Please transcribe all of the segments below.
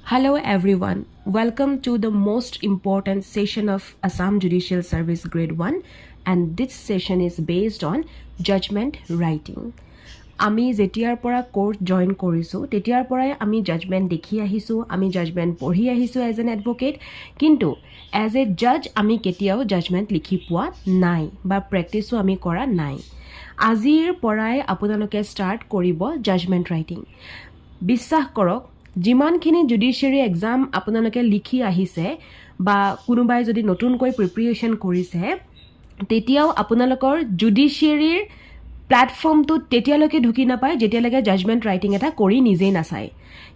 Hello everyone, welcome to the most important session of Assam Judicial Service Grade 1 and this session is based on judgment writing. আমি যেতিয়াৰ পৰা court join কৰিছো তেতিয়াৰ পৰাই আমি judgement দেখি আহিছো আমি জাজমেন্ট পঢ়ি আহিছো এজ এন এডভোকেট কিন্তু এজ এ জাজ আমি কেতিয়াও জাজমেন্ট লিখি পোৱা নাই বা প্ৰেক্টিসো আমি কৰা নাই আজিৰ পৰাই আপোনালোকে ষ্টাৰ্ট কৰিব জাজমেন্ট ৰাইটিং বিশ্বাস কৰক যিমানখিনি জুডিচিয়াৰী এক্সাম আপোনালোকে লিখি আহিছে বা কোনোবাই যদি নতুনকৈ প্ৰিপাৰেচন কৰিছে তেতিয়াও আপোনালোকৰ জুডিচিয়াৰীৰ প্ল্যাটফৰ্মটো তেতিয়ালৈকে ঢুকি নাপায় যেতিয়ালৈকে জাজমেন্ট ৰাইটিং এটা কৰি নিজেই নাচায়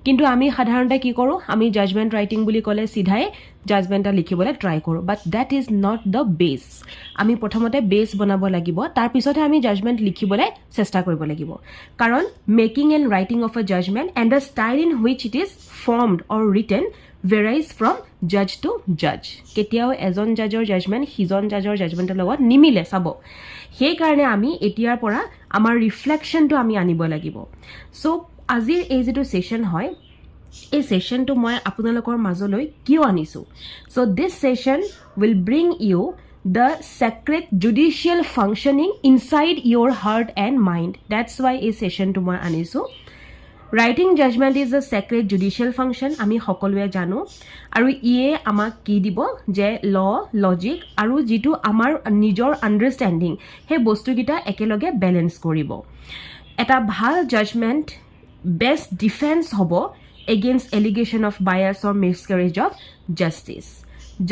কিন্তু আমি সাধাৰণতে কি কৰোঁ আমি জাজমেন্ট ৰাইটিং বুলি ক'লে সিধাই জাজমেন্ট এটা লিখিবলৈ ট্ৰাই কৰোঁ বাট দ্যাট ইজ নট দ্য বেছ আমি প্ৰথমতে বেছ বনাব লাগিব তাৰ পিছতহে আমি জাজমেন্ট লিখিবলৈ চেষ্টা কৰিব লাগিব কাৰণ making and writing of A judgement and the style in which it is formed or written ভেৰাইজ from জাজ টু জাজ কেতিয়াও এজন জাজৰ জাজমেন্ট সিজন জাজৰ জাজমেন্টৰ লগত নিমিলে চাব সেইকাৰণে আমি এতিয়াৰ পৰা আমাৰ ৰিফ্লেকশ্যনটো আমি আনিব লাগিব সো আজিৰ এই যেটো সেশন হয় এই সেশনটো মই আপোনালোকৰ মাজলৈ কিয় আনিছো so this session will bring you the sacred judicial functioning inside your heart and mind that's why এই সেশনটো মই আনিছো Writing judgment is a sacred judicial function আমি সকলোৱে জানো আৰু ইয়ে আমাক কি দিব যে ল লজিক আৰু যেটো আমাৰ নিজৰ আন্ডাৰষ্টেণ্ডিং হে বস্তুকিটা একেলগে ব্যালেন্স কৰিব এটা ভাল জাজমেন্ট বেস্ট ডিফেন্স হ'ব against allegation of bias or miscarriage of justice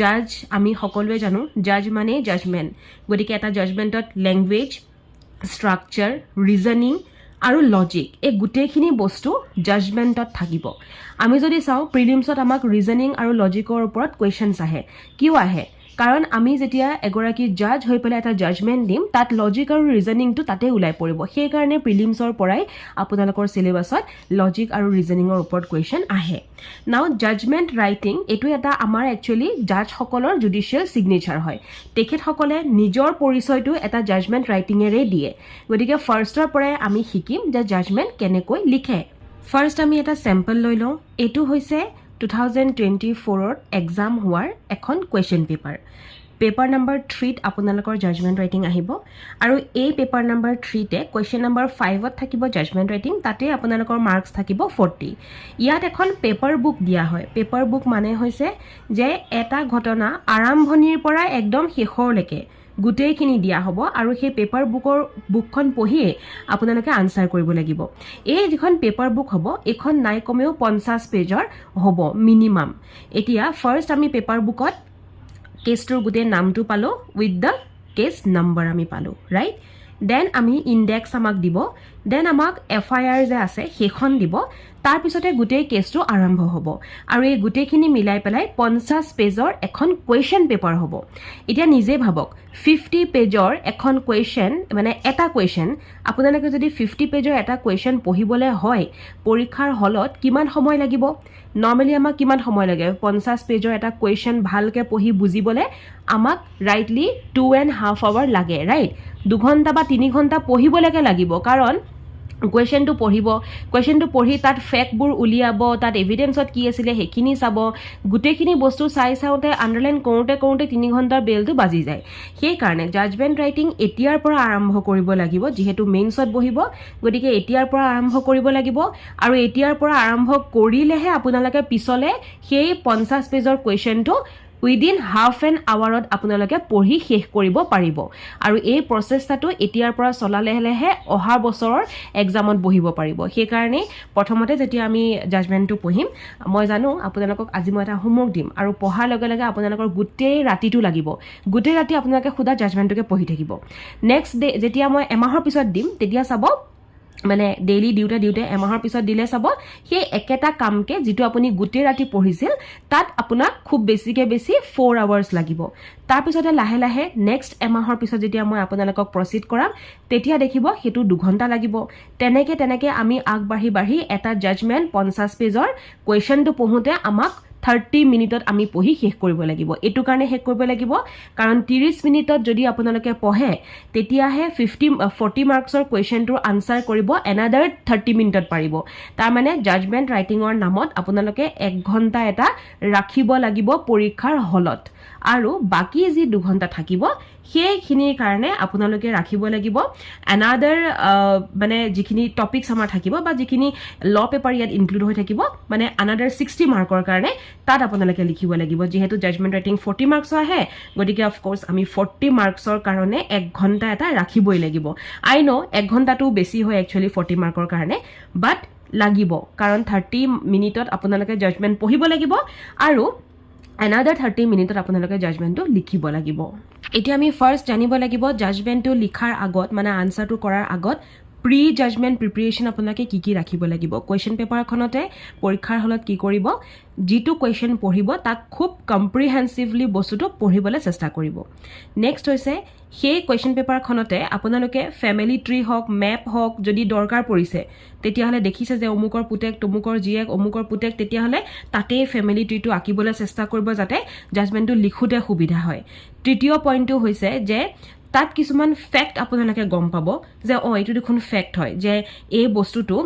জাজ আমি সকলোৱে জানো জাজ মানে জাজমেন্ট গতিকে এটা জাজমেন্টত ল্যাঙ্গুৱেজ স্ট্ৰাকচাৰ ৰিজনিং আৰু লজিক এই গুটেখিনি বস্তু জাজমেন্টত থাকিব আমি যদি চাও প্ৰিলিমছত আমাক ৰিজনিং আৰু লজিকৰ ওপৰত কোৱেশ্চনছ আহে কিয় আহে কাৰণ আমি যেতিয়া এগৰাকী জাজ হৈ পেলাই এটা জাজমেন্ট দিম তাত লজিক আৰু ৰিজনিংটো তাতে উলাই পৰিব সেই কাৰণে প্ৰিলিমছৰ পৰাই আপোনালোকৰ সিলেবাছত লজিক আৰু ৰিজনিংৰ ওপৰত কোৱেশ্চন আহে নাও জাজমেন্ট ৰাইটিং এটো এটা আমাৰ একচুয়ালি জাজ সকলৰ জুডিচিয়াল সিগনেচাৰ হয় তেখেত সকলে নিজৰ পৰিচয়টো এটা জাজমেন্ট ৰাইটিংৰে দিয়ে গতিকে ফাৰ্ষ্টৰ পৰাই আমি শিকিম যে জাজমেন্ট কেনেকৈ লিখে ফাৰ্ষ্ট আমি এটা স্যাম্পল লৈ লওঁ এটো হৈছে 2024 এক্সাম হোৱাৰ এখন কোৱেশ্চন পেপাৰ নম্বৰ 3 ত আপোনালোকৰ জাজমেন্ট ৰাইটিং আহিব আৰু এই পেপাৰ নম্বৰ 3 তে কোৱেশ্চন নম্বৰ 5 ত থাকিব জাজমেন্ট ৰাইটিং তাতে আপোনালোকৰ মাৰ্কস থাকিব 40 ইয়াত এখন পেপাৰ বুক দিয়া হয় পেপাৰ বুক মানে হৈছে যে এটা ঘটনা আৰম্ভণিৰ পৰা একদম শেষৰলৈকে গুটেইখিনি দিয়া হ'ব আৰু সেই পেপাৰ বুকখন পঢ়িয়ে আপোনালোকে আনসাৰ কৰিব লাগিব এই যিখন পেপাৰ বুক হ'ব এখন নাই কমেও 50 পেজৰ হ'ব মিনিমাম এতিয়া ফাৰ্ষ্ট আমি পেপাৰ বুকত কেছটোৰ গুটে নামটো পালো উইথ দ্য কেছ নম্বৰ আমি পালো ৰাইট দেন আমি ইনডেক্স আমাক দিব দেন আমাক এফআইআৰ যে আছে সেইখন দিব তাৰ পিছতে গুটেই কেছটো আৰম্ভ হ'ব আৰু এই গুটেইখিনি মিলাই পেলাই 50 পেজৰ এখন কোৱেশ্চন পেপাৰ হ'ব এতিয়া নিজে ভাবক 50 পেজৰ এখন কোৱেশ্চন মানে এটা কোৱেশ্চন আপোনালোকে যদি 50 পেজৰ এটা কোৱেশ্চন পঢ়িবলৈ হয় পৰীক্ষাৰ হলত কিমান সময় লাগিব নৰমালি আমাক কিমান সময় লাগে 50 পেজৰ এটা কোৱেশ্চন ভালকে পঢ়ি বুজিবলে আমাক ৰাইটলি 2.5 আৱাৰ লাগে ৰাইট 2 ঘণ্টা বা 3 ঘণ্টা পঢ়িবলৈকে লাগিব কাৰণ কোৱেশ্চনটো পঢ়ি তাত ফেক্টবোৰ উলিয়াব তাত এভিডেন্সত কি আছিল হেখিনি চাব গুটেখিনি বস্তু চাওতে আন্ডাৰলাইন কৰোতে 3 ঘণ্টাৰ বেলটো বাজি যায় সেই কাৰণে জাজমেন্ট ৰাইটিং এতিয়াৰ পৰা আৰম্ভ কৰিব লাগিব যেহেতু মেইনছত বহিব গতিকে এতিয়াৰ পৰা আৰম্ভ কৰিব লাগিব আৰু এতিয়াৰ পৰা আৰম্ভ কৰিলেহে আপোনালোকে পিছলে সেই 50 পেজৰ কোৱেশ্চনটো উইদিন হাফ এন আৱাৰত আপোনালোকে পঢ়ি শেষ কৰিব পাৰিব আৰু এই প্ৰচেষ্টাটো এতিয়াৰ পৰা চলালেহে অহা বছৰৰ এক্সামত বহিব পাৰিব সেই কাৰণে প্ৰথমতে যেতিয়া আমি জাজমেন্টটো পঢ়িম মই জানো আপোনালোকক আজি মই এটা হোমৱৰ্ক দিম আৰু পঢ়াৰ লগে লগে আপোনালোকৰ গোটেই ৰাতিটো লাগিব গোটেই ৰাতি আপোনালোকে খুদা জাজমেন্টটোকে পঢ়ি থাকিব নেক্সট ডে যেতিয়া মই এমাহৰ পিছত দিম তেতিয়া চাব মানে ডেইলি ডিউটি এমাহৰ পিছত দিলে চাব সেই একেটা কামকে যেটো আপুনি গুটে ৰাতি পঢ়িছিল তাত আপোনাক খুব বেছিকে বেছি 4 আৱাৰ্স লাগিব তাৰ পিছতে লাহে লাহে নেক্সট এমাহৰ পিছত যেতিয়া মই আপোনালোকক প্ৰসিড কৰাম তেতিয়া দেখিব হেতু 2 ঘণ্টা লাগিব তেনেকে আমি আগবাঢ়ি এটা জাজমেন্ট 50 পেজৰ কোৱেশ্চনটো পঢ়োতে আমাক 30 মিনিটত আমি পঢ়ি শেষ কৰিব লাগিব এটো কাৰণে শেষ কৰিব লাগিব কাৰণ 30 মিনিটত যদি আপোনালোকে পঢ়ে তেতিয়াহে 40 মাৰ্কছৰ কোৱেশ্চনটোৰ আনসাৰ কৰিব এনাদাৰ 30 মিনিটত পাৰিব তাৰ মানে জাজমেন্ট ৰাইটিংৰ নামত আপোনালোকে 1 ঘণ্টা এটা ৰাখিব লাগিব পৰীক্ষাৰ হলত আৰু বাকি যি 2 ঘণ্টা থাকিব সেইখিনিৰ কাৰণে আপোনালোকে ৰাখিব লাগিব এনাদাৰ মানে যিখিনি টপিকস আমাৰ থাকিব বা যিখিনি ল পেপাৰ ইয়াত ইনক্লুড হৈ থাকিব মানে এনাদাৰ 60 মাৰ্কৰ কাৰণে তাত আপোনালোকে লিখিব লাগিব যেহেতু জাজমেন্ট ৰাইটিং 40 মাৰ্কছ আহে গতিকে অফ কোৰ্স আমি 40 মাৰ্কছৰ কাৰণে 1 ঘণ্টা এটা ৰাখিবই লাগিব আই নো 1 ঘণ্টাটো বেছি হয় একচুয়ালি 40 মাৰ্কৰ কাৰণে বাট লাগিব কাৰণ 30 মিনিটত আপোনালোকে জাজমেন্ট পঢ়িব লাগিব আৰু another 30 মিনিটত আপোনালোকে জাজমেন্টটো লিখিব লাগিব এতিয়া আমি ফাৰ্স্ট জানিব লাগিব জাজমেন্টটো লিখাৰ আগত মানে আনসাৰটো কৰাৰ আগত প্ৰি জাজমেন্ট প্ৰিপাৰেচন আপোনালোকে কি ৰাখিব লাগিব কোৱেশ্চন পেপাৰখনতে পৰীক্ষাৰ হলত কি কৰিব যেটো কোৱেশ্চন পঢ়িব তাক খুব কম্প্ৰিহেনসিভলি বস্তুটো পঢ়িবলৈ চেষ্টা কৰিব নেক্সট হৈছে সেই কোৱেশ্চন পেপাৰখনতে আপোনালোকে ফ্যামিলি ট্ৰি হক মেপ হক যদি দৰকাৰ পৰিছে তেতিয়াহলে দেখিছে যে অমুকৰ পুতেক তমুকৰ জিয়েক অমুকৰ পুতেক তেতিয়াহলে তাতে ফ্যামিলি ট্ৰিটো আঁকিবলৈ চেষ্টা কৰিব যাতে জাজমেন্টটো লিখোতে সুবিধা হয় তৃতীয় পইণ্টটো হৈছে যে তাত কিছুমান ফ্যাক্ট আপোনালোকে গম পাব যে এইটো দেখোন ফ্যাক্ট হয় যে এই বস্তুটো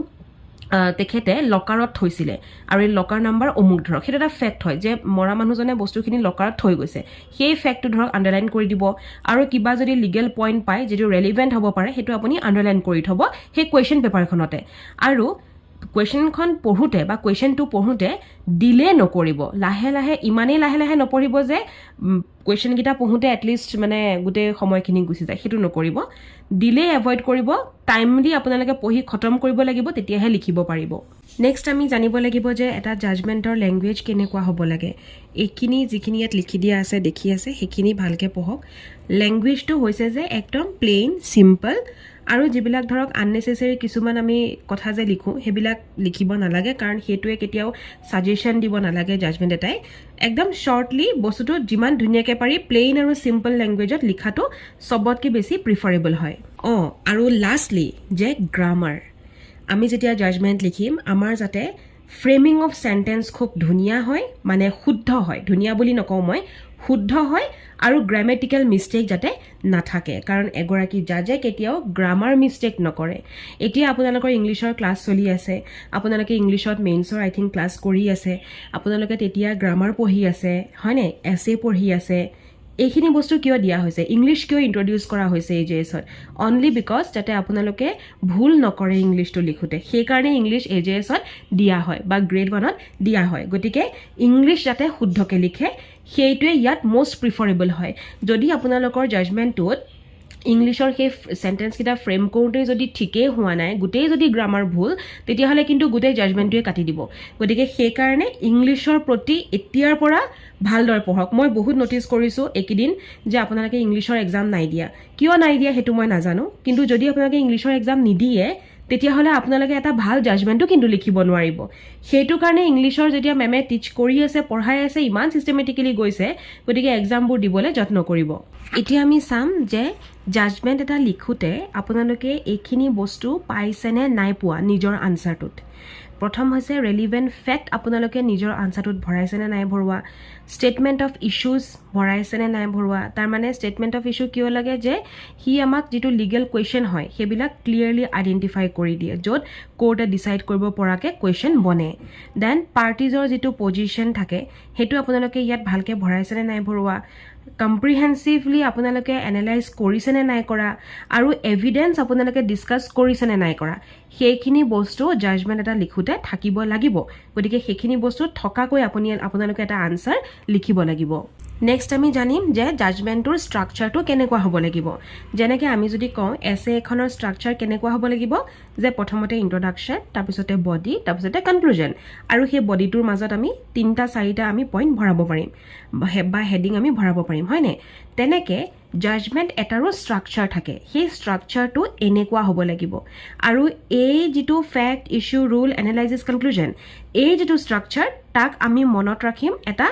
তেখেতে লকাৰত থৈছিলে আৰু এই লকাৰ নাম্বাৰ অমুক ধৰক সেইটো এটা ফ্যাক্ট হয় যে মৰা মানুহজনে বস্তুখিনি লকাৰত থৈ গৈছে সেই ফ্যাক্টটো ধৰক আন্ডাৰলাইন কৰি দিব আৰু কিবা যদি লিগেল পইণ্ট পায় যেটো ৰেলেভেন্ট হ'ব পাৰে সেইটো আপুনি আন্ডাৰলাইন কৰি থব সেই কোৱেশ্চন পেপাৰখনতে আৰু কোৱেশ্চনখন পঢ়োতে বা কোৱেশ্চনটো পঢ়োতে ডিলে নকৰিব লাহে লাহে ইমানেই লাহে লাহে নপঢ়িব যে কোৱেশ্চন কিটা পঢ়োতে এটলিষ্ট মানে গুটে সময়খিনি গুচি যায় সেইটো নকৰিব ডিলে এভয়েড কৰিব টাইমলি আপোনালোকে পঢ়ি খতম কৰিব লাগিব তেতিয়াহে লিখিব পাৰিব নেক্সট আমি জানিব লাগিব যে এটা জাজমেন্টৰ ল্যাঙ্গুৱেজ কেনেকুৱা হ'ব লাগে এইখিনি যিখিনি ইয়াত লিখি দিয়া আছে দেখি আছে সেইখিনি ভালকে পঢ়ক ল্যাঙ্গুৱেজটো হৈছে যে একদম প্লেন সিম্পল আৰু যিবিলাক ধৰক আননেসেসাৰী কিছুমান আমি কথা যে লিখো হেবিলাক লিখিব নালাগে কাৰণ হেতুৱে কেতিয়াও সাজেশন দিব নালাগে জাজমেন্ট এটাই একদম শৰ্টলি বস্তুটো যিমান ধুনিয়াকে পাৰি প্লেন আৰু সিম্পল ল্যাঙ্গুৱেজত লিখাটো সবতকে বেছি প্ৰিফাৰেবল হয় আৰু লাষ্টলি যে গ্ৰামাৰ আমি যেতিয়া জাজমেন্ট লিখিম আমাৰ যাতে ফ্ৰেমিং অফ সেন্টেন্স খুব ধুনিয়া হয় মানে শুদ্ধ হয় ধুনিয়া বুলি নকওঁ মই শুদ্ধ হয় আৰু গ্ৰামেটিক্যাল মিস্টেক যাতে নাথাকে কাৰণ এগৰাকী জাজে কেতিয়াও গ্ৰামাৰ মিস্টেক নকৰে এতিয়া আপোনালোকৰ ইংলিশৰ ক্লাছ চলি আছে আপোনালোকে ইংলিশত মেইনছৰ আই থিংক ক্লাছ কৰি আছে আপোনালোকে তেতিয়া গ্ৰামাৰ পঢ়ি আছে হয়নে এছে পঢ়ি আছে এইখিনি বস্তু কিয় দিয়া হৈছে ইংলিশ কিয় ইন্ট্ৰোডিউস কৰা হৈছে এজেএছত অনলি বিকজ যাতে আপোনালোকে ভুল নকৰে ইংলিশটো লিখোতে সেই কাৰণে ইংলিশ এজেএছত দিয়া হয় বা গ্ৰেড 1ত দিয়া হয় গতিকে ইংলিশ যাতে শুদ্ধকে লিখে সেইটোৱে ইয়াত মোস্ট প্ৰিফাৰেবল হয় যদি আপোনালোকৰ জাজমেন্টটোত ইংলিশৰ সেই সেন্টেন্স কিটা ফ্ৰেম কৰোতে যদি ঠিকে হোৱা নাই গুটেই যদি গ্ৰামাৰ ভুল তেতিয়াহলে কিন্তু গুটেই জাজমেন্টটোৱে কাটি দিব গতিকে সেই কাৰণে ইংলিশৰ প্ৰতি এতিয়াৰ পৰা ভালদৰে পঢ়ক মই বহুত নটিস কৰিছো একিদিন যে আপোনালোকে ইংলিশৰ এক্সাম নাই দিয়া কিয় নাই দিয়া হেতু মই নাজানো কিন্তু যদি আপোনালোকে ইংলিশৰ এক্সাম নিদিয়ে তেতিয়াহলে আপোনালোকে এটা ভাল জাজমেন্টটো কিন্তু লিখিব নোৱাৰিব হেতু কাৰণে ইংলিশৰ যেতিয়া মেমে টিচ কৰি আছে পঢ়াই আছে ইমান সিস্টেমেটিক্যালি গৈছে গতিকে এক্সামবোৰ দিবলৈ যত্ন কৰিব এতিয়া আমি চাম যে জাজমেন্ট এটা লিখোতে আপোনালোকে এইখিনি বস্তু পাইছেনে নাই পোৱা নিজৰ আনসাৰটোত প্ৰথম হৈছে ৰেলেভেন্ট ফ্যাক্ট আপোনালোকে নিজৰ আনসাৰটোত ভৰাইছেনে নাই ভৰোৱা স্টেটমেন্ট অফ ইস্যুজ ভৰাইছেনে নাই ভৰোৱা তাৰ মানে স্টেটমেন্ট অফ ইস্যু কিয় লাগে যে হি আমাক যেটো লিগেল কোৱেশ্চন হয় হেবিলাক ক্লিয়াৰলি আইডেন্টিফাই কৰি দিয়ে য'ত কোৰ্টে ডিসাইড কৰিব পৰাকে কোৱেশ্চন বনে দেন পাৰ্টিজৰ যেটো পজিশন থাকে হেতু আপোনালোকে ইয়াত ভালকে ভৰাইছেনে নাই ভৰোৱা কম্প্ৰিহেনসিভলি আপোনালোকে এনালাইজ কৰিছেনে নাই কৰা আৰু এভিডেন্স আপোনালোকে ডিসকাস কৰিছেনে নাই কৰা সেইখিনি বস্তু জাজমেন্ট এটা লিখোতে থাকিব লাগিব গতিকে সেইখিনি বস্তু থকাকৈ আপোনালোকে এটা আনসাৰ লিখিব লাগিব নেক্সট আমি জানিম যে জাজমেন্টৰ স্ট্ৰাকচাৰটো কেনেকুৱা হ'ব লাগিব যেনেকৈ আমি যদি কওঁ এছে এখনৰ স্ট্ৰাকচাৰ কেনেকুৱা হ'ব লাগিব যে প্ৰথমতে ইন্ট্ৰোডাকশন তাৰপিছতে বডি তাৰপিছতে কনক্লুজন আৰু সেই বডিটোৰ মাজত আমি 3টা 4টা আমি পইণ্ট ভৰাব পাৰিম বা হেডিং আমি ভৰাব পাৰিম হয়নে তেনেকে জাজমেন্ট এটাৰো স্ট্ৰাকচাৰ থাকে সেই স্ট্ৰাকচাৰটো এনেকুৱা হ'ব লাগিব আৰু এই যেটো fact issue rule analysis conclusion এই যেটো স্ট্ৰাকচাৰ তাক আমি মনত ৰাখিম এটা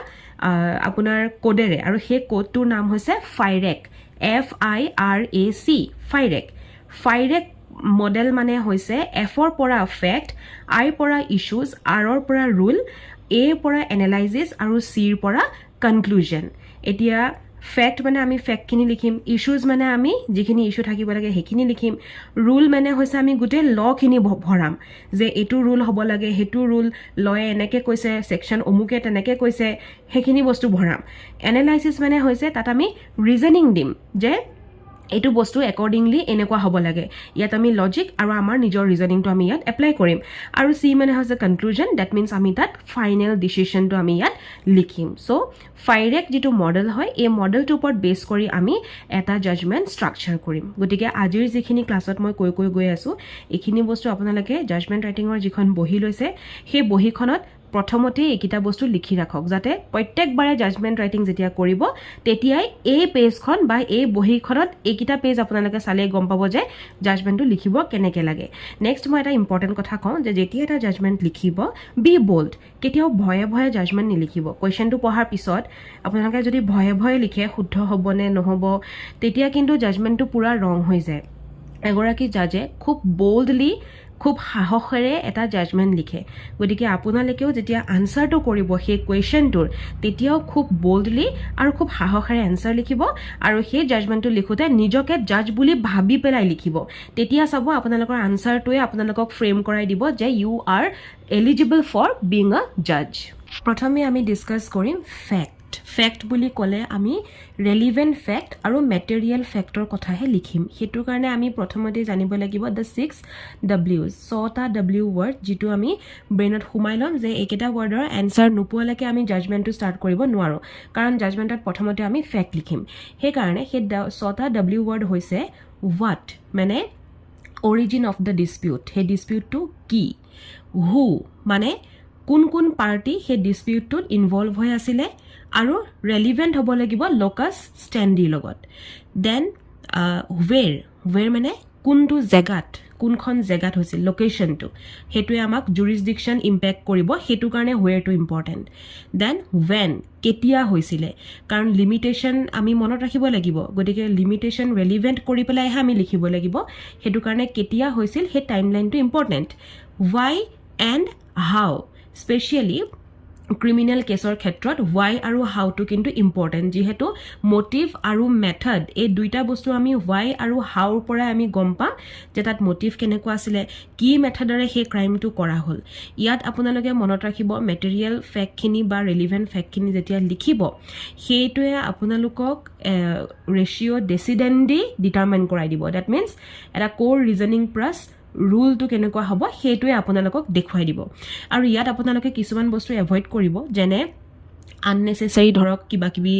আপোনাৰ কোডেৰে আৰু সেই কোডটোৰ নাম হৈছে ফাইৰেক FIRAC ফাইৰেক মডেল মানে হৈছে এফৰ পৰা ফ্যাক্ট আই পৰা ইস্যুজ আৰৰ পৰা ৰুল A পৰা এনালাইসিস আৰু C পৰা কনক্লুজন এতিয়া ফ্যাক্ট মানে আমি ফ্যাক্ট খিনি লিখিম ইস্যুজ মানে আমি যিখিনি ইস্যু থাকিব লাগে হেখিনি লিখিম রুল মানে হৈছে আমি গুটে ল খিনি ভৰাম যে এটো ৰুল হ'ব লাগে হেতু ৰুল লয়ে এনেকে কৈছে সেকশন অমুকে তেনেকে কৈছে হেখিনি বস্তু ভৰাম এনালাইসিস মানে হৈছে তাত আমি ৰিজনিং দিম যে এটো বস্তু অ্যাকৰ্ডিংলি এনেকুৱা হ'ব লাগে ইয়াত আমি লজিক আৰু আমাৰ নিজৰ ৰিজনিংটো আমি ইয়াত এপ্লাই কৰিম আৰু সি মানে হৈছে কনক্লুজন দ্যাট মিন্স আমি তাত ফাইনাল ডিসিশনটো আমি ইয়াত লিখিম সো ফাইৰেক যেটো মডেল হয় এই মডেলটোৰ ওপৰত বেস কৰি আমি এটা জাজমেন্ট স্ট্ৰাকচাৰ কৰিম গতিকে আজিৰ যিখিনি ক্লাছত মই কৈ গৈ আছো এইখিনি বস্তু আপোনালোকে জাজমেন্ট ৰাইটিংৰ যিখন বহি লৈছে সেই বহিখনত প্ৰথমতে এইকিটা বস্তু লিখি ৰাখক যাতে প্ৰত্যেকবাৰে জাজমেন্ট ৰাইটিং যেতিয়া কৰিব তেতিয়াই এই পেজখন বা এই বহিখনত এইকিটা পেজ আপোনালোকে চালে গম পাব যে জাজমেন্টটো লিখিব কেনেকে লাগে নেক্সট মই এটা ইম্পৰ্টেন্ট কথা কওঁ যে যেতিয়া এটা জাজমেন্ট লিখিব বি বোল্ড কেতিয়াও ভয়ে ভয়ে জাজমেন্ট নিলিখিব কোৱেশ্চনটো পঢ়াৰ পিছত আপোনালোকে যদি ভয়ে ভয়ে লিখে শুদ্ধ হ'ব নে নহব তেতিয়া কিন্তু জাজমেন্টটো পুৰা ৰং হৈ যায় এগৰাকী জাজে খুব বোল্ডলি খুব সাহসেৰে এটা জাজমেন্ট লিখে গতিকে আপোনালোকেও যেতিয়া আনসাৰটো কৰিব সেই কোৱেশ্চনটোৰ তেতিয়াও খুব বোল্ডলি আৰু খুব সাহসেৰে আনসাৰ লিখিব আৰু সেই জাজমেন্টটো লিখোতে নিজকে জাজ বুলি ভাবি পেলাই লিখিব তেতিয়া চাব আপোনালোকৰ আনসাৰটোৱে আপোনালোকক ফ্ৰেম কৰাই দিব যে you are eligible for being a জাজ প্ৰথমে আমি ডিসকাস কৰিম ফ্যাক্ট ফ্যাক্ট বুলি ক'লে আমি ৰেলিভেন্ট ফ্যাক্ট আৰু মেটেৰিয়েল ফ্যাক্টৰ কথাহে লিখিম হেতুৰ কাৰণে আমি প্ৰথমতে জানিব লাগিব the 6 W's 6টা W word যেটো আমি ব্ৰেইনত সোমাই লম যে একেটা ওয়াৰ্ডৰ আনসাৰ নোপোৱালৈকে আমি জাজমেন্টটো ষ্টাৰ্ট কৰিব নোৱাৰো কাৰণ জাজমেন্টত প্ৰথমতে আমি ফ্যাক্ট লিখিম সেই কাৰণে সেই 6টা W word হৈছে what মানে origin of the dispute হে ডিসপিউটটো কি who মানে কোন পাৰ্টি হে ডিসপিউটটোত ইনভলভ হৈ আছিল আৰু ৰেলিভেন্ট হ'ব লাগিব লোকাস স্ট্যান্ডি লগত দেন where মানে কোনটো জায়গাত কোনখন জায়গাত হৈছিল লোকেশনটো হেতুৱে আমাক জুৰিসডিকশন ইম্প্যাক্ট কৰিব হেতু কাৰণে where টো ইম্পৰ্টেন্ট দেন when কেতিয়া হৈছিল কাৰণ লিমিটেশন আমি মনত ৰাখিব লাগিব গতিকে লিমিটেশন ৰেলিভেন্ট কৰি পেলাইহে আমি লিখিব লাগিব হেতু কাৰণে কেতিয়া হৈছিল হে টাইমলাইনটো important why and how specially criminal কেসৰ ক্ষেত্ৰত why আৰু how টো কিন্তু ইম্পৰ্টেন্ট যেহেতু মোটিভ আৰু মেথড এই দুইটা বস্তু আমি why আৰু how পৰা আমি গম পাম যে তাত মোটিভ কেনেকুৱা আছিল কি মেথডৰে হে ক্ৰাইমটো কৰা হল ইয়াত আপোনালোকে মনত ৰাখিব মেটেৰিয়েল ফ্যাক্ট খিনি বা ৰেলিভেন্ট ফ্যাক্ট খিনি যেতিয়া লিখিব হেতুৱে আপোনালোকক ৰেশিও ডেসিডেন্ডি ডিটাৰমাইন কৰাই দিব দ্যাট মিন্স এটা কোৰ ৰিজনিং প্লাস rule to কেনেকুৱা হ'ব হেতুৱে আপোনালোকক দেখুৱাই দিব আৰু ইয়াত আপোনালোকে কিছুমান বস্তু এভয়েড কৰিব যেনে unnecessary ধৰক কিবা কিবি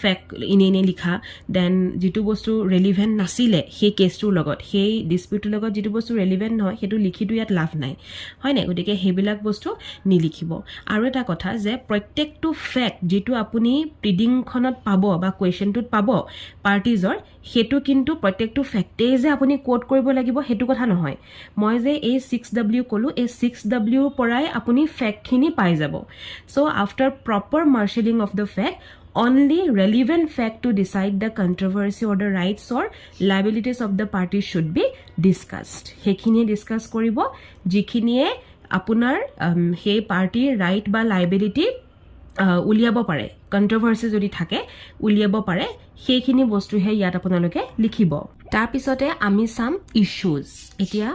ফ্যাক্ট ইনে লিখা দেন যেটো বস্তু ৰেলিভেন্ট নাছিলে সেই কেছটোৰ লগত সেই ডিসপিউটৰ লগত যেটো বস্তু ৰেলিভেন্ট নহয় হেতু লিখিটো ইয়াত লাভ নাই হয় না গতিকে হেবিলাক বস্তু নিলিখিব আৰু এটা কথা যে প্ৰত্যেকটো ফ্যাক্ট যেটো আপুনি প্ৰিডিংখনত পাব বা কোৱেশ্চনটোত পাব পাৰ্টিজৰ হেতু কিন্তু প্ৰত্যেকটো ফ্যাক্টে যে আপুনি কোট কৰিব লাগিব হেতু কথা নহয় মই যে এই 6W কলো এই 6W পৰাই আপুনি ফ্যাক্ট খিনি পাই যাব so after proper marshalling of the fact only relevant fact to decide the controversy or the rights or liabilities of the parties should be discussed হেখিনি ডিসকাস কৰিব যিখিনিয়ে আপোনাৰ সেই পাৰ্টিৰ ৰাইট বা লাইবিলিটি উলিয়াব পাৰে কন্ট্ৰভাৰ্সি যদি থাকে উলিয়াব পাৰে সেইখিনি বস্তুহে ইয়াত আপোনালোকে লিখিব তাৰ পিছতে আমি সাম ইস্যুজ এতিয়া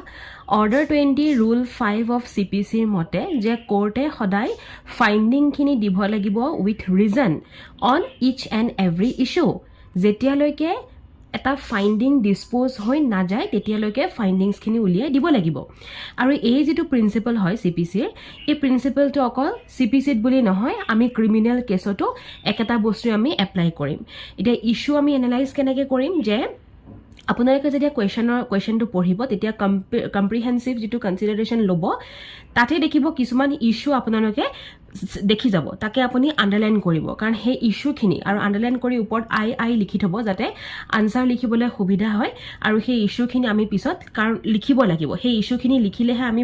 Order 20 Rule 5 of CPC মতে যে কোৰ্টে সদায় ফাইন্ডিং খিনি দিব লাগিব with reason on each and every issue যেতিয়ালৈকে এটা ফাইন্ডিং ডিসপোজ হৈ না যায় তেতিয়ালৈকে ফাইন্ডিংস খিনি উলিয়াই দিব লাগিব আৰু এই যেটো প্ৰিন্সিপল হয় CPC এই প্ৰিন্সিপলটো অকল CPC বুলি নহয় আমি ক্ৰিমিনাল কেছতো একেটা বস্তু আমি এপ্লাই কৰিম এটা ইস্যু আমি এনালাইজ কেনেকৈ কৰিম যে আপোনালোকে যেতিয়া কোৱেশ্চনটো পঢ়িব তেতিয়া কম্প্ৰিহেনসিভ যেটো কনসিডাৰেশন লব তাতে দেখিব কিছুমান ইস্যু আপোনালোকে দেখি যাব তাকে আপুনি আন্ডাৰলাইন কৰিব কাৰণ হে ইস্যু খিনি আৰু আন্ডাৰলাইন কৰি ওপৰত আই লিখি থব যাতে আনসাৰ লিখিবলৈ সুবিধা হয় আৰু হে ইস্যু খিনি আমি পিছত কাৰণ লিখিব লাগিব হে ইস্যু খিনি লিখিলেহে আমি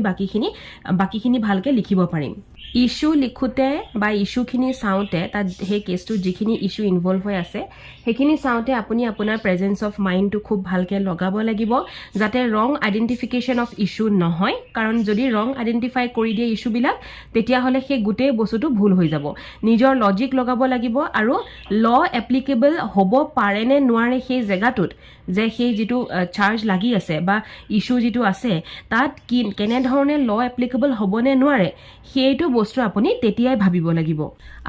বাকিখিনি ভালকে লিখিব পাৰিম ইস্যু লিখোঁতে বা ইস্যুখিনি চাওঁতে তাত সেই কেছটোত যিখিনি ইস্যু ইনভলভ হৈ আছে সেইখিনি চাওঁতে আপুনি আপোনাৰ প্ৰেজেন্স অফ মাইণ্ডটো খুব ভালকৈ লগাব লাগিব যাতে ৰং আইডেণ্টিফিকেশ্যন অফ ইস্যু নহয় কাৰণ যদি ৰং আইডেণ্টিফাই কৰি দিয়ে ইস্যুবিলাক তেতিয়াহ'লে সেই গোটেই বস্তুটো ভুল হৈ যাব নিজৰ লজিক লগাব লাগিব আৰু ল এপ্লিকেবল হ'ব পাৰে নে নোৱাৰে সেই জেগাটোত যে সেই যিটো চাৰ্জ লাগি আছে বা ইস্যু যিটো আছে তাত কেনেধৰণে ল এপ্লিকেবল হ'বনে নোৱাৰে সেইটো বস্তু আপুনি তেতিয়াই ভাবিব লাগিব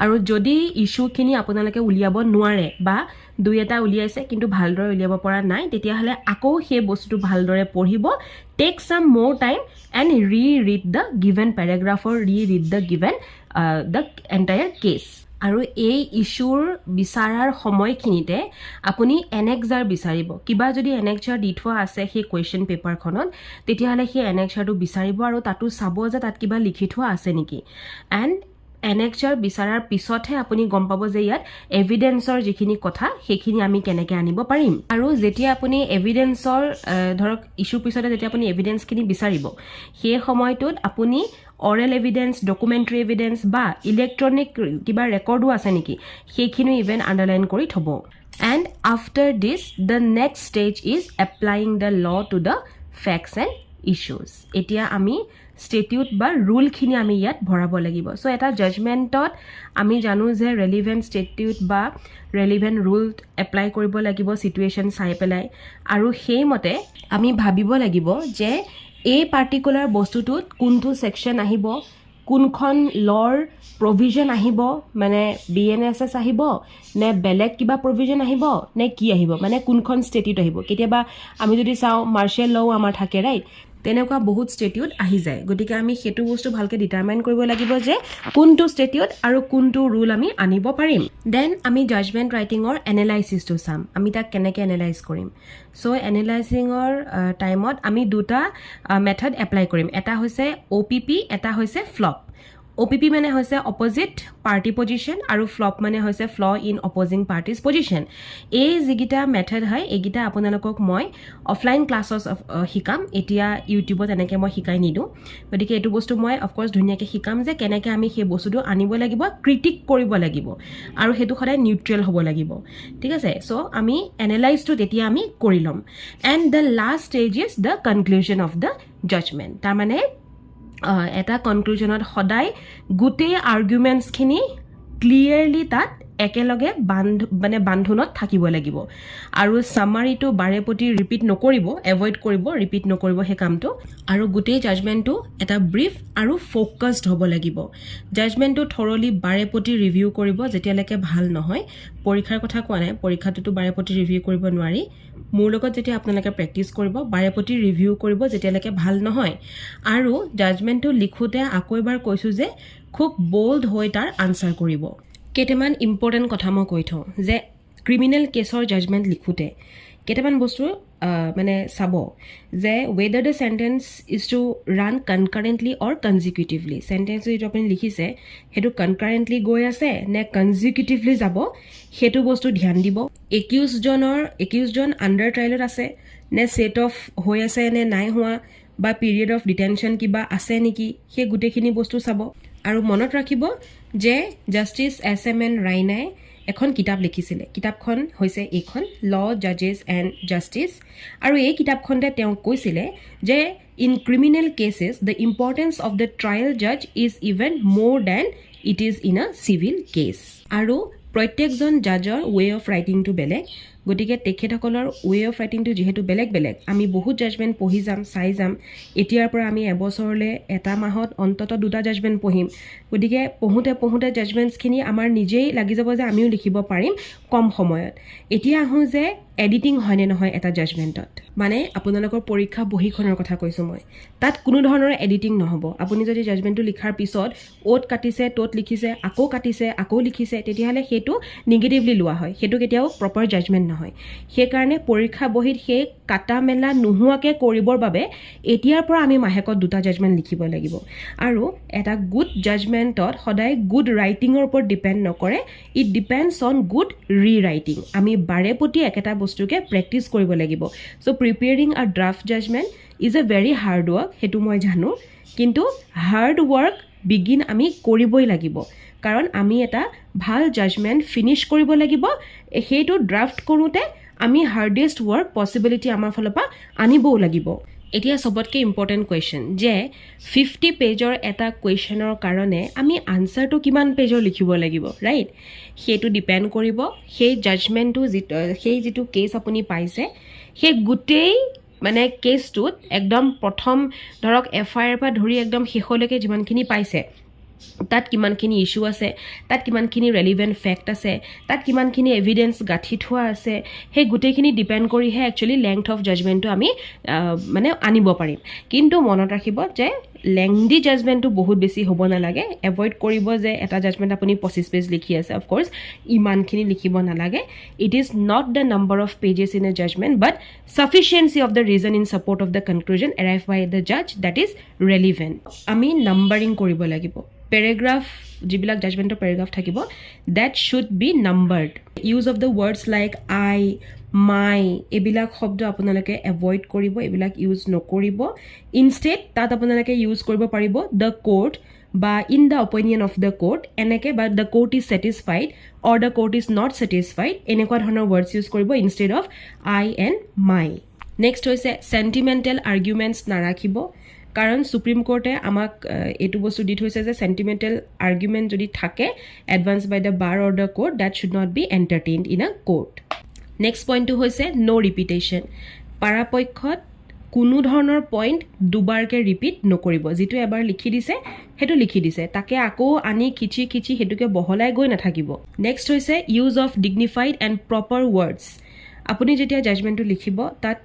আৰু যদি ইস্যুখিনি আপোনালোকে উলিয়াব নোৱাৰে বা দুই এটা উলিয়াইছে কিন্তু ভালদৰে উলিয়াব পৰা নাই তেতিয়াহ'লে আকৌ সেই বস্তুটো ভালদৰে পঢ়িব take some more time and read the given paragraph or read the given the entire case আৰু এই ইস্যুৰ বিচাৰাৰ সময়খিনিতে আপুনি এনেক্সাৰ বিচাৰিব কিবা যদি এনেক্সাৰ দি থোৱা আছে সেই কুৱেশ্যন পেপাৰখনত তেতিয়াহ'লে সেই এনেক্সাৰটো বিচাৰিব আৰু তাতো চাব যে তাত কিবা লিখি থোৱা আছে নেকি এণ্ড এনেক্সাৰ বিচাৰাৰ পিছতহে আপুনি গম পাব যে ইয়াত এভিডেন্সৰ যিখিনি কথা সেইখিনি আমি কেনেকৈ আনিব পাৰিম আৰু যেতিয়া আপুনি এভিডেন্সৰ ধৰক ইস্যুৰ পিছতে যেতিয়া আপুনি এভিডেন্সখিনি বিচাৰিব সেই সময়টোত আপুনি অৰেল এভিডেন্স ডকুমেণ্টাৰী এভিডেন্স বা ইলেক্ট্ৰনিক কিবা ৰেকৰ্ডো আছে নেকি সেইখিনি ইভেন আণ্ডাৰলাইন কৰি থ'ব and after this the next stage is applying the law to the facts and issues এতিয়া আমি ষ্টেটিউট বা ৰুলখিনি আমি ইয়াত ভৰাব লাগিব চ' এটা জাজমেণ্টত আমি জানো যে ৰেলিভেণ্ট ষ্টেটিউট বা ৰেলিভেণ্ট ৰুল এপ্লাই কৰিব লাগিব চিটুৱেশ্যন চাই পেলাই আৰু সেইমতে আমি ভাবিব লাগিব যে এই পাৰ্টিকুলাৰ বস্তুটোত কোনটো ছেকশ্যন আহিব কোনখন লৰ প্ৰভিজন আহিব মানে BNSS আহিব নে বেলেগ কিবা প্ৰভিজন আহিব নে কি আহিব মানে কোনখন ষ্টেটিউট আহিব কেতিয়াবা আমি যদি চাওঁ মাৰ্চিয়েল লও আমাৰ থাকে ৰাইট তেনেকুৱা বহুত ষ্টেটিউট আহি যায় গতিকে আমি সেইটো বস্তু ভালকৈ ডিটাৰমাইন কৰিব লাগিব যে কোনটো ষ্টেটিউট আৰু কোনটো ৰুল আমি আনিব পাৰিম দেন আমি জাজমেণ্ট ৰাইটিঙৰ এনালাইচিছটো চাম আমি তাক কেনেকৈ এনালাইজ কৰিম চ' এনালাইজিঙৰ টাইমত আমি দুটা মেথড এপ্লাই কৰিম এটা হৈছে OPP এটা হৈছে ফ্লপ OPP মানে হৈছে অপজিট পাৰ্টি পজিশ্যন আৰু ফ্লপ মানে হৈছে ফ্ল ইন অপজিং পাৰ্টিজ পজিশ্যন এই যিকেইটা মেথড হয় এইকেইটা আপোনালোকক মই অফলাইন ক্লাছছ শিকাম এতিয়া ইউটিউবত এনেকৈ মই শিকাই নিদিওঁ গতিকে এইটো বস্তু মই অফক'ৰ্ছ ধুনীয়াকৈ শিকাম যে কেনেকৈ আমি সেই বস্তুটো আনিব লাগিব ক্ৰিটিক কৰিব লাগিব আৰু সেইটো সদায় নিউট্ৰেল হ'ব লাগিব ঠিক আছে চ' আমি এনালাইজটো তেতিয়া আমি কৰি ল'ম and the last stage is the conclusion of the judgement তাৰমানে এটা কনক্লুজনত সদায় গোটেই আৰ্গুমেণ্টছখিনি ক্লিয়াৰলি তাত একেলগে বান্ধোনত থাকিব লাগিব আৰু চামাৰিটো বাৰে প্ৰতি ৰিপিট নকৰিব এভইড কৰিব ৰিপিট নকৰিব সেই কামটো আৰু গোটেই জাজমেণ্টটো এটা ব্ৰিফ আৰু ফ'কাছড হ'ব লাগিব জাজমেণ্টটো থৰলি বাৰে প্ৰতি ৰিভিউ কৰিব যেতিয়ালৈকে ভাল নহয় পৰীক্ষাৰ কথা কোৱা নাই পৰীক্ষাটোতো বাৰে প্ৰতি ৰিভিউ কৰিব নোৱাৰি মোৰ লগত যেতিয়া আপোনালোকে প্ৰেক্টিছ কৰিব বাৰে প্ৰতি ৰিভিউ কৰিব যেতিয়ালৈকে ভাল নহয় আৰু জাজমেণ্টটো লিখোঁতে আকৌ এবাৰ কৈছোঁ যে খুব বল্ড হৈ তাৰ আনচাৰ কৰিব কেইটামান ইম্পৰ্টেণ্ট কথা মই কৈ থওঁ যে ক্ৰিমিনেল কেছৰ জাজমেণ্ট লিখোঁতে কেইটামান বস্তু মানে চাব যে whether the sentence is to run concurrently or consecutively চেণ্টেন্সটো যিটো আপুনি লিখিছে সেইটো কনকাৰেণ্টলি গৈ আছে নে কনজিকিউটিভলি যাব সেইটো বস্তু ধ্যান দিব একিউজজন আণ্ডাৰ ট্ৰায়েলত আছে নে ছেট অফ হৈ আছে নে নাই হোৱা বা পিৰিয়ড অফ ডিটেনশ্যন কিবা আছে নেকি সেই গোটেইখিনি বস্তু চাব আৰু মনত ৰাখিব যে জাষ্টিছ SMN ৰাইনাই এখন কিতাপ লিখিছিলে কিতাপখন হৈছে এইখন ল জাজেছ এণ্ড জাষ্টিছ আৰু এই কিতাপখনতে তেওঁ কৈছিলে যে in criminal cases the importance of the trial জাজ is even more than it is in a civil case আৰু প্ৰত্যেকজন জাজৰ ৱে অফ ৰাইটিংটো বেলেগ গতিকে তেখেতসকলৰ ৱে অফ ৰাইটিংটো যিহেতু বেলেগ বেলেগ আমি বহুত জাজমেণ্ট পঢ়ি যাম চাই যাম এতিয়াৰ পৰা আমি এবছৰলৈ এটা মাহত অন্ততঃ দুটা জাজমেণ্ট পঢ়িম গতিকে পঢ়োঁতে জাজমেণ্টছখিনি আমাৰ নিজেই লাগি যাব যে আমিও লিখিব পাৰিম কম সময়ত এতিয়া আহোঁ যে এডিটিং হয়নে নহয় এটা জাজমেণ্টত মানে আপোনালোকৰ পৰীক্ষা বহীখনৰ কথা কৈছোঁ মই তাত কোনো ধৰণৰ এডিটিং নহ'ব আপুনি যদি জাজমেণ্টটো লিখাৰ পিছত অ'ত কাটিছে ত'ত লিখিছে আকৌ কাটিছে আকৌ লিখিছে তেতিয়াহ'লে সেইটো নিগেটিভলি লোৱা হয় সেইটো কেতিয়াও প্ৰপাৰ জাজমেণ্ট নহয় সেইকাৰণে পৰীক্ষা বহীত সেই কাটা মেলা নোহোৱাকৈ কৰিবৰ বাবে এতিয়াৰ পৰা আমি মাহেকত দুটা জাজমেণ্ট লিখিব লাগিব আৰু এটা গুড জাজমেণ্টত সদায় গুড ৰাইটিঙৰ ওপৰত ডিপেণ্ড নকৰে ইট ডিপেণ্ডছ অন গুড ৰিৰাইটিং আমি বাৰে প্ৰতি একেটা বস্তুকে প্ৰেক্টিছ কৰিব লাগিব চ' প্ৰিপেয়াৰিং আ draft judgement is a very hard work সেইটো মই জানো কিন্তু হাৰ্ড ৱৰ্ক বিগিন আমি কৰিবই লাগিব কাৰণ আমি এটা ভাল জাজমেণ্ট ফিনিছ কৰিব লাগিব সেইটো ড্ৰাফ্ট কৰোঁতে আমি হাৰ্ডেষ্ট ৱৰ্ক পচিবিলিটি আমাৰ ফালৰ পৰা আনিবও লাগিব এতিয়া সবতকৈ ইম্পৰ্টেণ্ট কুৱেশ্যন যে 50 পেজৰ এটা কুৱেশ্যনৰ কাৰণে আমি আনচাৰটো কিমান পেজৰ লিখিব লাগিব ৰাইট সেইটো ডিপেণ্ড কৰিব সেই জাজমেণ্টটো সেই যিটো কেছ আপুনি পাইছে সেই গোটেই মানে কেছটোত একদম প্ৰথম ধৰক এফআইআৰ পৰা ধৰি একদম শেষলৈকে যিমানখিনি পাইছে তাত কিমানখিনি ইস্যু আছে তাত কিমানখিনি ৰেলিভেণ্ট ফেক্ট আছে তাত কিমানখিনি এভিডেন্স গাঁঠি থোৱা আছে সেই গোটেইখিনি ডিপেণ্ড কৰিহে একচুৱেলি লেংথ অফ জাজমেণ্টটো আমি মানে আনিব পাৰিম কিন্তু মনত ৰাখিব যে লেংদি জাজমেণ্টটো বহুত বেছি হ'ব নালাগে এভইড কৰিব যে এটা জাজমেণ্ট আপুনি 25 পেজ লিখি আছে অফক'ৰ্ছ ইমানখিনি লিখিব নালাগে it is not the number of pages in a judgment but sufficiency of the reason in support of the conclusion arrive by the জাজ দেট ইজ ৰেলিভেণ্ট আমি নাম্বাৰিং কৰিব লাগিব পেৰেগ্ৰাফ যিবিলাক জাজমেণ্টৰ পেৰেগ্ৰাফ থাকিব that should be numbered use of the words like I my এইবিলাক শব্দ আপোনালোকে এভইড কৰিব এইবিলাক ইউজ নকৰিব ইনষ্টেড তাত আপোনালোকে ইউজ কৰিব পাৰিব দ্য কোৰ্ট বা in the opinion of the court এনেকৈ বা the court is satisfied or the court is not satisfied এনেকুৱা ধৰণৰ ৱৰ্ডছ ইউজ কৰিব instead of I and my next হৈছে চেণ্টিমেণ্টেল আৰ্গুমেণ্টছ নাৰাখিব কাৰণ সুপ্ৰিম কোৰ্টে আমাক এইটো বস্তু দি থৈছে যে চেণ্টিমেণ্টেল আৰ্গুমেণ্ট যদি থাকে advance by the bar or the court that should not be entertained in a court next পইণ্টটো হৈছে ন' ৰিপিটেশ্যন পৰাপক্ষত কোনো ধৰণৰ পইণ্ট দুবাৰকৈ ৰিপিট নকৰিব যিটো এবাৰ লিখি দিছে সেইটো লিখি দিছে তাকে আকৌ আনি খিচি সেইটোকে বহলাই গৈ নাথাকিব নেক্সট হৈছে use of dignified and proper words আপুনি যেতিয়া জাজমেণ্টটো লিখিব তাত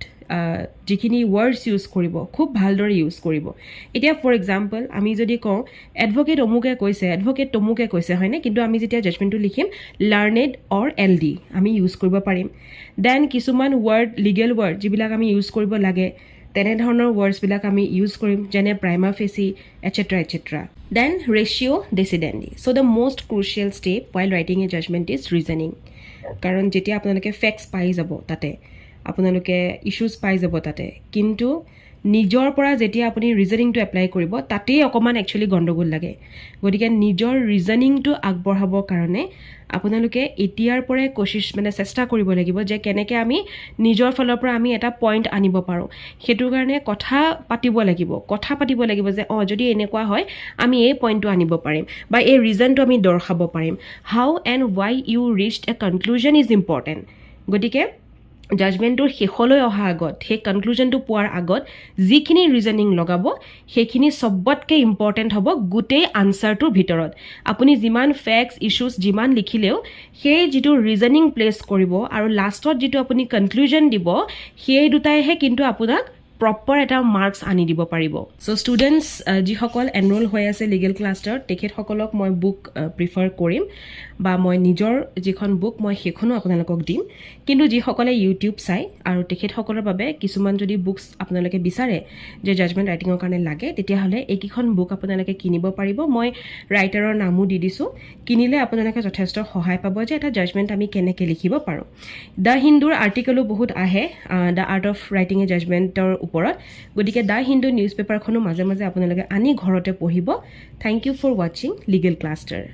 যিখিনি ৱৰ্ডছ ইউজ কৰিব খুব ভালদৰে ইউজ কৰিব এতিয়া ফৰ এক্সাম্পল আমি যদি কওঁ এডভকেট অমুকে কৈছে এডভকেট তমুকে কৈছে হয়নে কিন্তু আমি যেতিয়া জাজমেণ্টটো লিখিম লাৰ্নেড অৰ এল ডি আমি ইউজ কৰিব পাৰিম দেন কিছুমান ৱৰ্ড লিগেল ৱৰ্ড যিবিলাক আমি ইউজ কৰিব লাগে তেনেধৰণৰ ৱৰ্ডছবিলাক আমি ইউজ কৰিম যেনে prima facie etcetera etcetera then ratio' decidendi so' the most crucial step while writing a judgment is reasoning কাৰণ যেতিয়া আপোনালোকে ফেক্টছ পাই যাব তাতে আপোনালোকে ইছ্যুজ পাই যাব তাতে কিন্তু নিজৰ পৰা যেতিয়া আপুনি ৰিজনিংটো এপ্লাই কৰিব তাতেই অকণমান একচুৱেলি গণ্ডগোল লাগে গতিকে নিজৰ ৰিজনিংটো আগবঢ়াবৰ কাৰণে আপোনালোকে এতিয়াৰ পৰাই চেষ্টা কৰিব লাগিব যে কেনেকৈ আমি নিজৰ ফালৰ পৰা আমি এটা পইণ্ট আনিব পাৰোঁ সেইটোৰ কাৰণে কথা পাতিব লাগিব যে যদি এনেকুৱা হয় আমি এই পইণ্টটো আনিব পাৰিম বা এই ৰিজনটো আমি দৰ্শাব পাৰিম how and why you reached a conclusion is important গতিকে জাজমেণ্টটোৰ শেষলৈ অহা আগত সেই কনক্লুজনটো পোৱাৰ আগত যিখিনি ৰিজনিং লগাব সেইখিনি চবতকৈ ইম্পৰ্টেণ্ট হ'ব গোটেই আনচাৰটোৰ ভিতৰত আপুনি যিমান ফেক্টছ ইছ্যুজ যিমান লিখিলেও সেই যিটো ৰিজনিং প্লেচ কৰিব আৰু লাষ্টত যিটো আপুনি কনক্লুজন দিব সেই দুটাইহে কিন্তু আপোনাক প্ৰপাৰ এটা মাৰ্কছ আনি দিব পাৰিব চ' ষ্টুডেণ্টছ যিসকল এনৰোল হৈ আছে লিগেল ক্লাষ্টাৰত তেখেতসকলক মই বুক প্ৰিফাৰ কৰিম বা মই নিজৰ যিখন বুক মই সেইখনো আপোনালোকক দিম কিন্তু যিসকলে ইউটিউব চাই আৰু তেখেতসকলৰ বাবে কিছুমান যদি বুকছ আপোনালোকে বিচাৰে যে জাজমেণ্ট ৰাইটিঙৰ কাৰণে লাগে তেতিয়াহ'লে এইকেইখন বুক আপোনালোকে কিনিব পাৰিব মই ৰাইটাৰৰ নামো দি দিছোঁ কিনিলে আপোনালোকে যথেষ্ট সহায় পাব যে এটা জাজমেণ্ট আমি কেনেকৈ লিখিব পাৰোঁ দ্য হিন্দুৰ আৰ্টিকেলো বহুত আহে the art of writing a জাজমেণ্টৰ ওপৰত গতিকে দ্য হিন্দু নিউজ পেপাৰখনো মাজে মাজে আপোনালোকে আনি ঘৰতে পঢ়িব থেংক ইউ ফৰ ৱাচিং লিগেল ক্লাষ্টাৰ